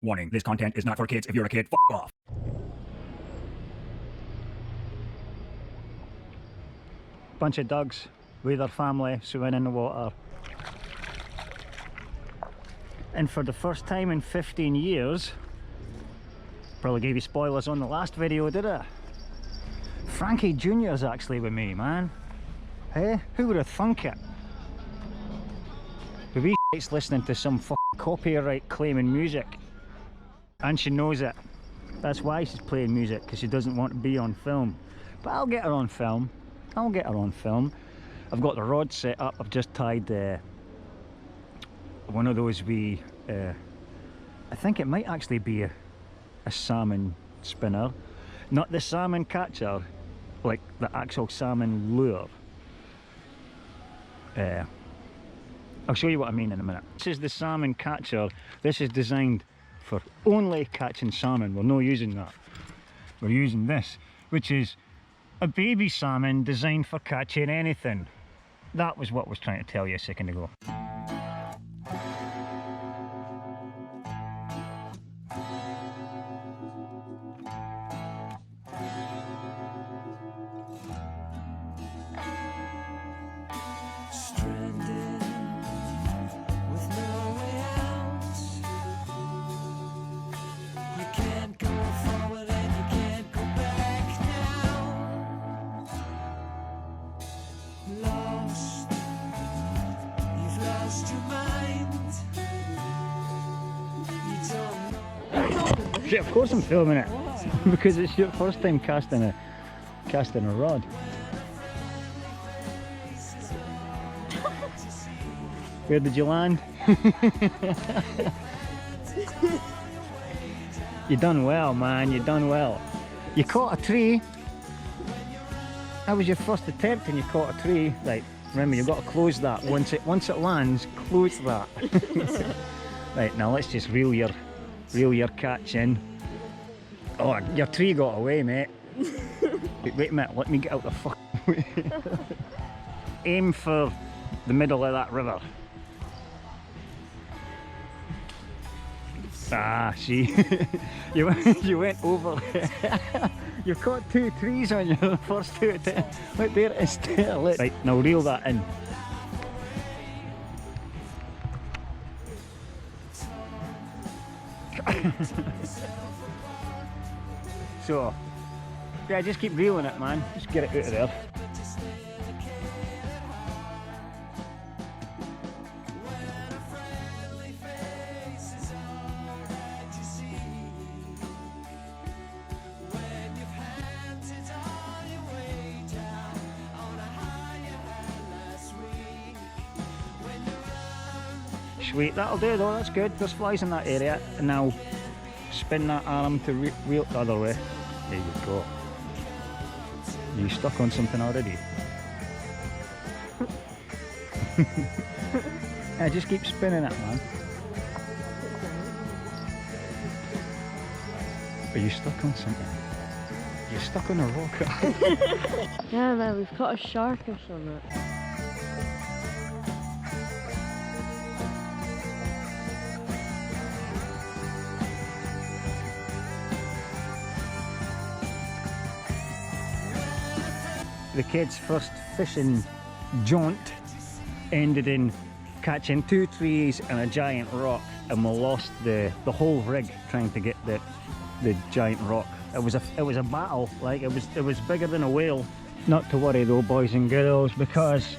Warning, this content is not for kids. If you're a kid, f off. Bunch of ducks with their family swimming in the water. And for the first time in 15 years, probably gave you spoilers on the last video, did I? Frankie Jr.'s actually with me, man. Hey, who would have thunk it? The wee shit's listening to some fucking copyright claiming music. And she knows it. That's why she's playing music, because she doesn't want to be on film. But I'll get her on film. I'll get her on film. I've got the rod set up. I've just tied one of those wee, I think it might actually be a salmon spinner. Not the salmon catcher, like the actual salmon lure. I'll show you what I mean in a minute. This is the salmon catcher. This is designed for only catching salmon. We're not using that. We're using this, which is a baby salmon designed for catching anything. That was what I was trying to tell you a second ago. Yeah, of course I'm filming it. Because it's your first time casting a rod. Where did you land? You done well, man, you done well. You caught a tree. That was your first attempt and you caught a tree. Right, remember you've got to close that. Once it lands, close that. Right, now let's just reel your catch in. Oh, your tree got away, mate. Wait a minute, let me get out the fuck way. Aim for the middle of that river. Ah, see, you went over. You've caught two trees on your first two attempts. Look, there it is there. Look. Right, now reel that in. So, yeah, just keep reeling it, man. Just get it out of there. Sweet, that'll do though, that's good. There's flies in that area. And now spin that arm to reel the other way. There you go. Are you stuck on something already? Yeah, just keep spinning it, man. Are you stuck on something? You're stuck on a rock. Yeah, man, we've caught a shark or something. The kids' first fishing jaunt ended in catching two trees and a giant rock, and we lost the whole rig trying to get the giant rock. It was a battle. Like it was bigger than a whale. Not to worry though, boys and girls, because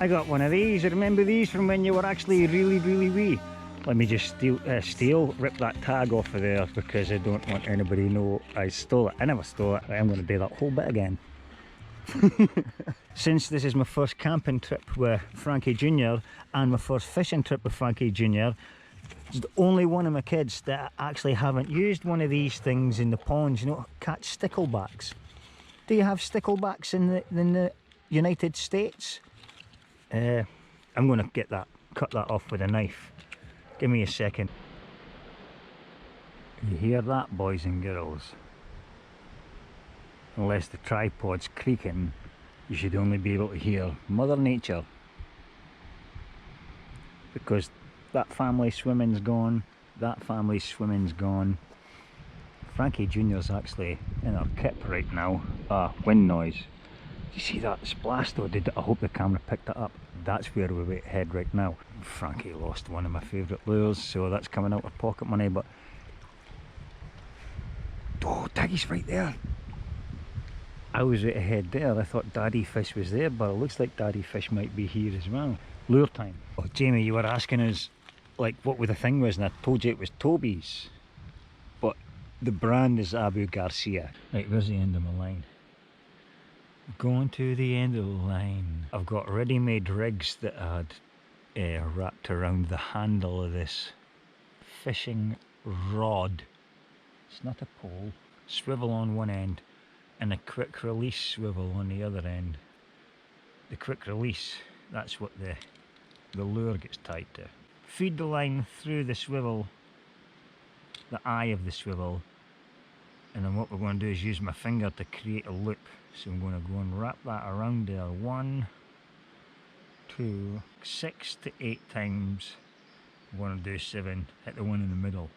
I got one of these. Remember these from when you were actually really wee? Let me just rip that tag off of there, because I don't want anybody to know I stole it. I never stole it. I'm going to do that whole bit again. Since this is my first camping trip with Frankie Jr. and my first fishing trip with Frankie Jr., it's the only one of my kids that actually haven't used one of these things in the ponds, you know, catch sticklebacks. Do you have sticklebacks in the United States? I'm going to cut that off with a knife. Give me a second. You hear that, boys and girls? Unless the tripod's creaking, you should only be able to hear Mother Nature. Because that family swimming's gone, that family's swimming's gone. Frankie Jr.'s actually in our kip right now. Wind noise. You see that splash though? I hope the camera picked it up. That's where we head right now. Frankie lost one of my favourite lures, so that's coming out of pocket money, but... Oh, Daggy's right there. I was right ahead there. I thought Daddy Fish was there, but it looks like Daddy Fish might be here as well. Lure time. Oh, Jamie, you were asking us like what the thing was, and I told you it was Toby's, but the brand is Abu Garcia. Right, where's the end of my line? Going to the end of the line. I've got ready-made rigs that I had wrapped around the handle of this fishing rod. It's not a pole. Swivel on one end and a quick release swivel on the other end. The quick release, that's what the lure gets tied to. Feed the line through the swivel, the eye of the swivel, and then what we're going to do is use my finger to create a loop. So I'm going to go and wrap that around there 1, 2, 6 to 8 times. I'm going to do 7, hit the one in the middle.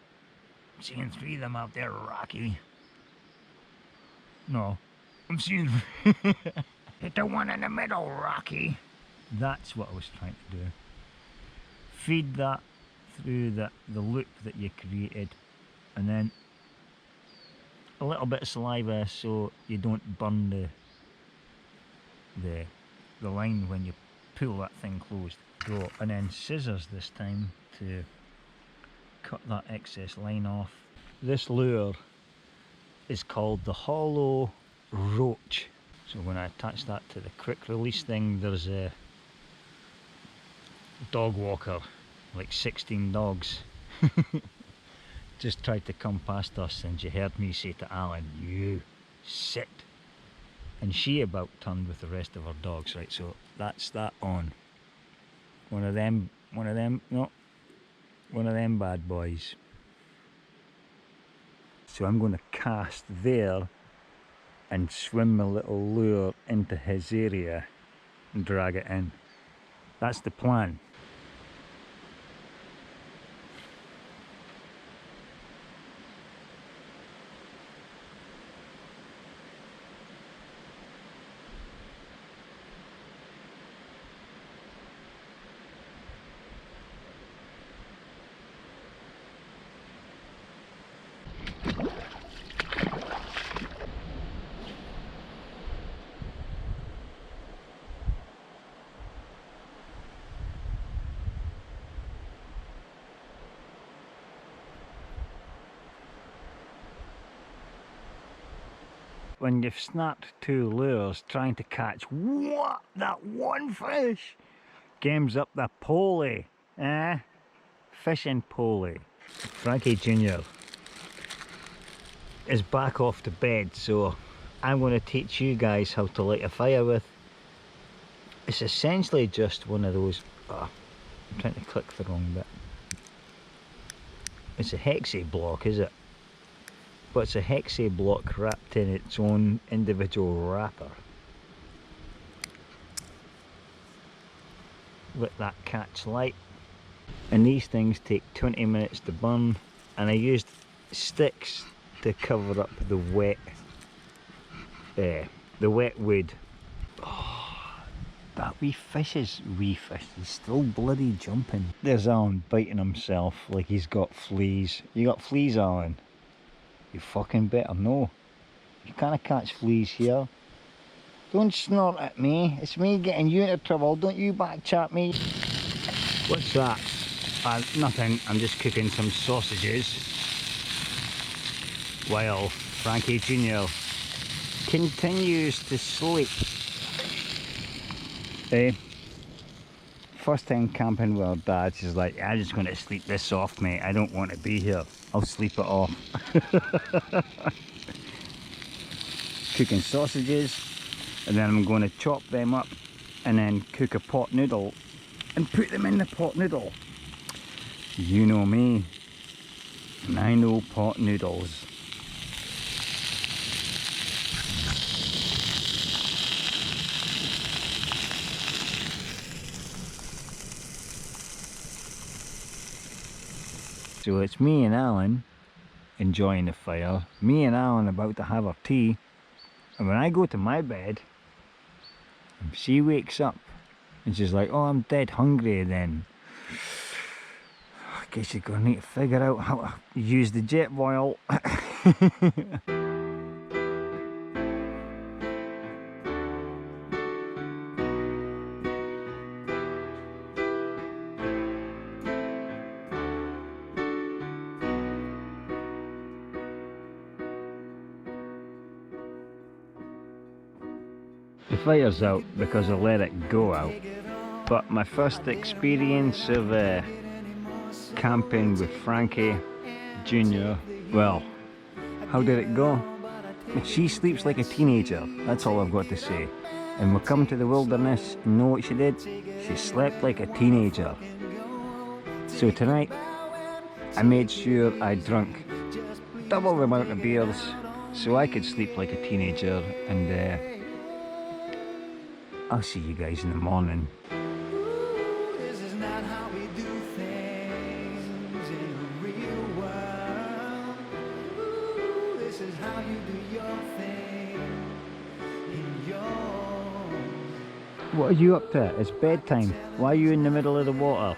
I'm seeing 3 of them out there, Rocky. No, I'm seeing hit the one in the middle, Rocky. That's what I was trying to do. Feed that through the loop that you created, and then a little bit of saliva so you don't burn the line when you pull that thing closed. Go, and then scissors this time to cut that excess line off. This lure is called the Hollow Roach. So when I attach that to the quick release thing, there's a dog walker, like 16 dogs. Just tried to come past us, and she heard me say to Alan, "You sit." And she about turned with the rest of her dogs, right? So that's that on. One of them bad boys. So I'm going to cast there and swim my little lure into his area and drag it in. That's the plan. When you've snapped 2 lures trying to catch that one fish, game's up the poley, fishing poley. Frankie Jr. is back off to bed, so I'm going to teach you guys how to light a fire with. It's essentially just one of those, I'm trying to click the wrong bit. It's a hexi block, is it? But it's a hexi block wrapped in its own individual wrapper. Let that catch light. And these things take 20 minutes to burn, and I used sticks to cover up the wet wood. Oh, that wee fish, he's still bloody jumping. There's Alan biting himself like he's got fleas. You got fleas, Alan? You fucking better know. You can't catch fleas here. Don't snort at me. It's me getting you into trouble. Don't you back chat me. What's that? Nothing. I'm just cooking some sausages while Frankie Jr. continues to sleep. First time camping with our dads, he's like, I'm just going to sleep this off, mate. I don't want to be here. I'll sleep it off. Cooking sausages, and then I'm going to chop them up and then cook a pot noodle and put them in the pot noodle. You know me, and I know pot noodles. So it's me and Alan enjoying the fire, me and Alan about to have our tea, and when I go to my bed, she wakes up and she's like, oh, I'm dead hungry then. I guess you're gonna need to figure out how to use the jet boil. The fire's out because I let it go out, but my first experience of camping with Frankie Jr., well, how did it go? She sleeps like a teenager, that's all I've got to say. And we come to the wilderness, and know what she did? She slept like a teenager. So tonight, I made sure I drank double the amount of beers so I could sleep like a teenager, and I'll see you guys in the morning. This is not how we do things in the real world. This is how you do your thing in yours. What are you up to? It's bedtime. Why are you in the middle of the water?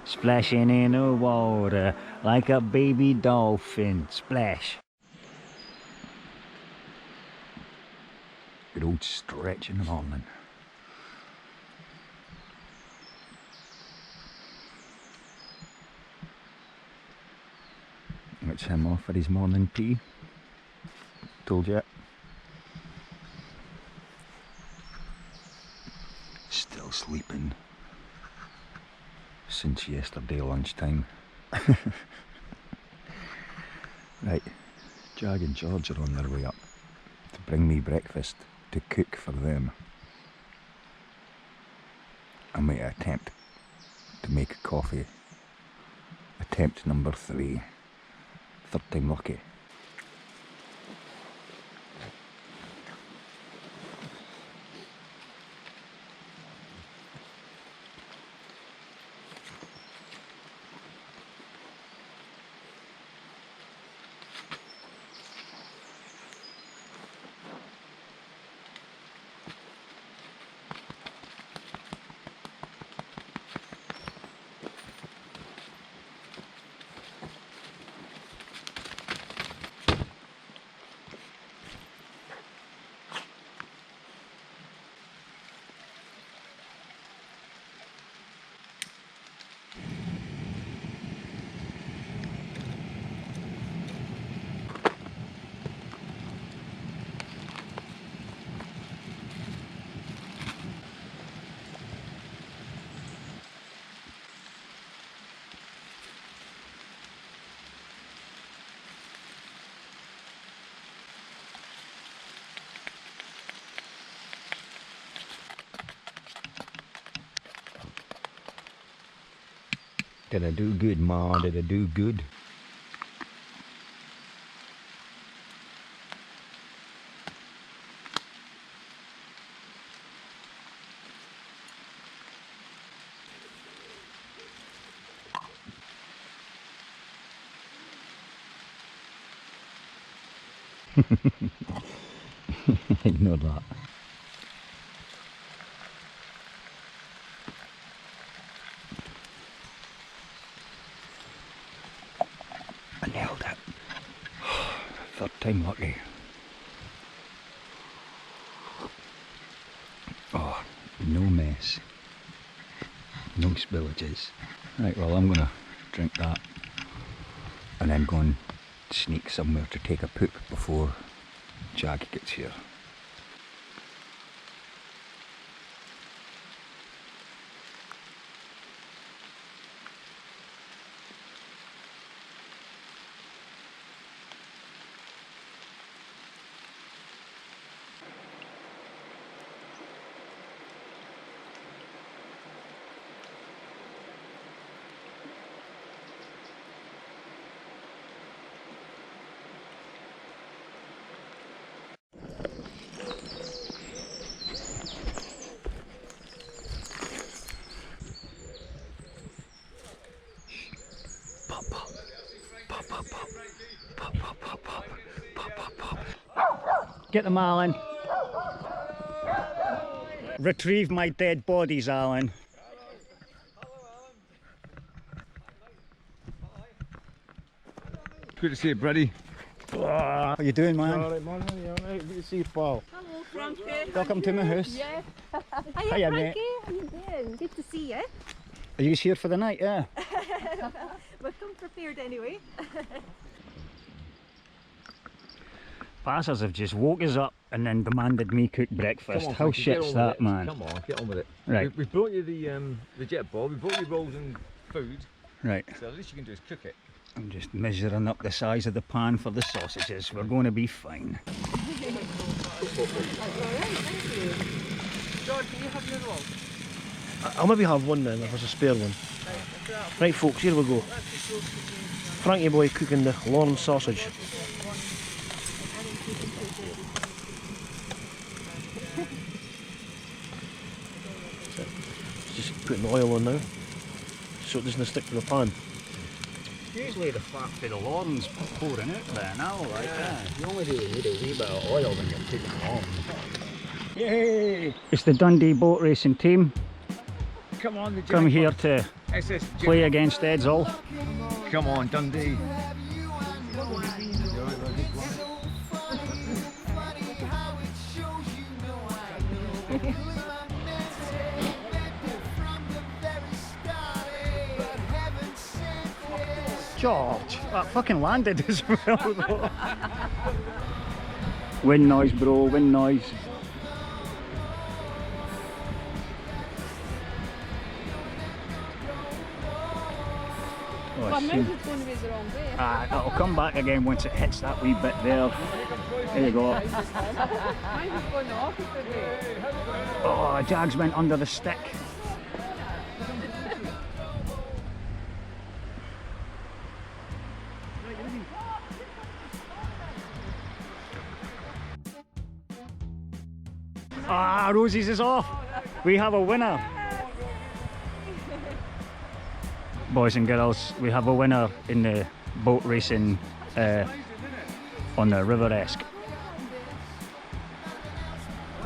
Splashing in the water like a baby dolphin. Splash. Good old stretch in the morning. It's him off for his morning tea. Told you. Still sleeping since yesterday lunchtime. Right, Jag and George are on their way up to bring me breakfast to cook for them. I made an attempt to make a coffee. Attempt number 3. Third time lucky. Did I do good, Ma? Did I do good? Ignore that. I nailed it. Third time lucky. Oh, no mess. No spillages. Right, well, I'm gonna drink that and then go and sneak somewhere to take a poop before Jag gets here. Pop, pop, pop, pop. Pop, pop, pop. Get them, Alan. Retrieve my dead bodies, Alan. Good to see you, Brady. How you doing, man? Alright, man. Alright, good to see you, pal. Hello, Frankie. Welcome to my house. Yeah. Hiya, Hiya, mate. Frankie. How you doing? Good to see you. Are you here for the night? Yeah. We've come prepared anyway. Passers have just woke us up and then demanded me cook breakfast. Come on, How Frankie, get shit's on that, with it. man? Come on, get on with it. Right. We brought you the jet ball, we brought you rolls and food, Right. so the least you can do is cook it. I'm just measuring up the size of the pan for the sausages. We're going to be fine. I'll maybe have one then if there's a spare one. Right folks, here we go. Frankie boy cooking the lawn sausage. Just putting the oil on now, so it doesn't stick to the pan. Usually the fat for the lawns pouring out there now, like that. You only do need a wee bit of oil when you're cooking on. Yay! It's the Dundee boat racing team. Come on, the Come here to SS play against Edzell. Come on, Dundee. George, that fucking landed as well though. Wind noise, bro, wind noise. Oh, My I see. mouse is going to be the wrong way. Ah, it'll come back again once it hits that wee bit there. There you go. Mine is going the opposite way. Oh, Jags went under the stick. Ah, Rosie's is off. We have a winner. Boys and girls, we have a winner in the boat racing on the River Esk.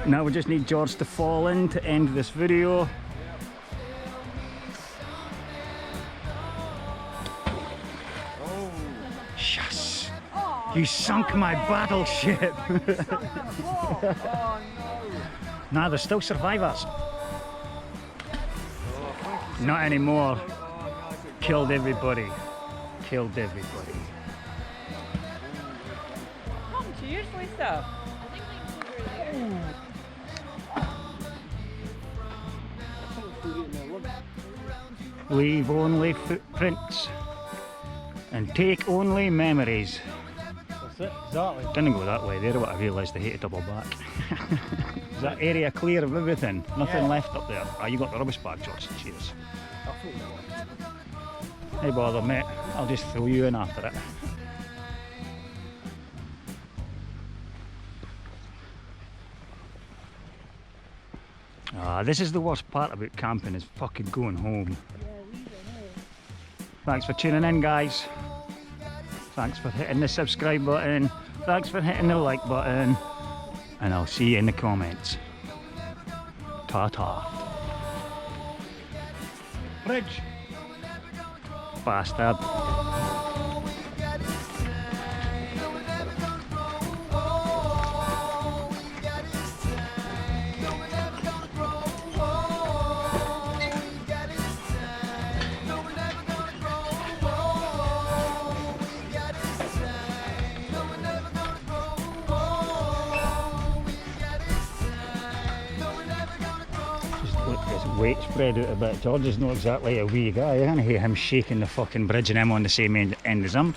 Now we just need George to fall in to end this video. Yes! You sunk my battleship! Nah, there's still survivors. Not anymore. Killed everybody. Killed everybody. Come, cheers, Lisa. Leave only footprints and take only memories. That's it, exactly. Didn't go that way there, but I realised I hate to double back. Is that area clear of everything? Nothing left up there. Ah, you got the rubbish bag, George. Cheers. Hey bother, mate. I'll just throw you in after it. Ah, this is the worst part about camping, is fucking going home. Thanks for tuning in, guys. Thanks for hitting the subscribe button. Thanks for hitting the like button. And I'll see you in the comments. Ta-ta. Bridge. Bastard. Look, his weight spread out a bit. George is not exactly a wee guy. I can't hear him shaking the fucking bridge and him on the same end as him.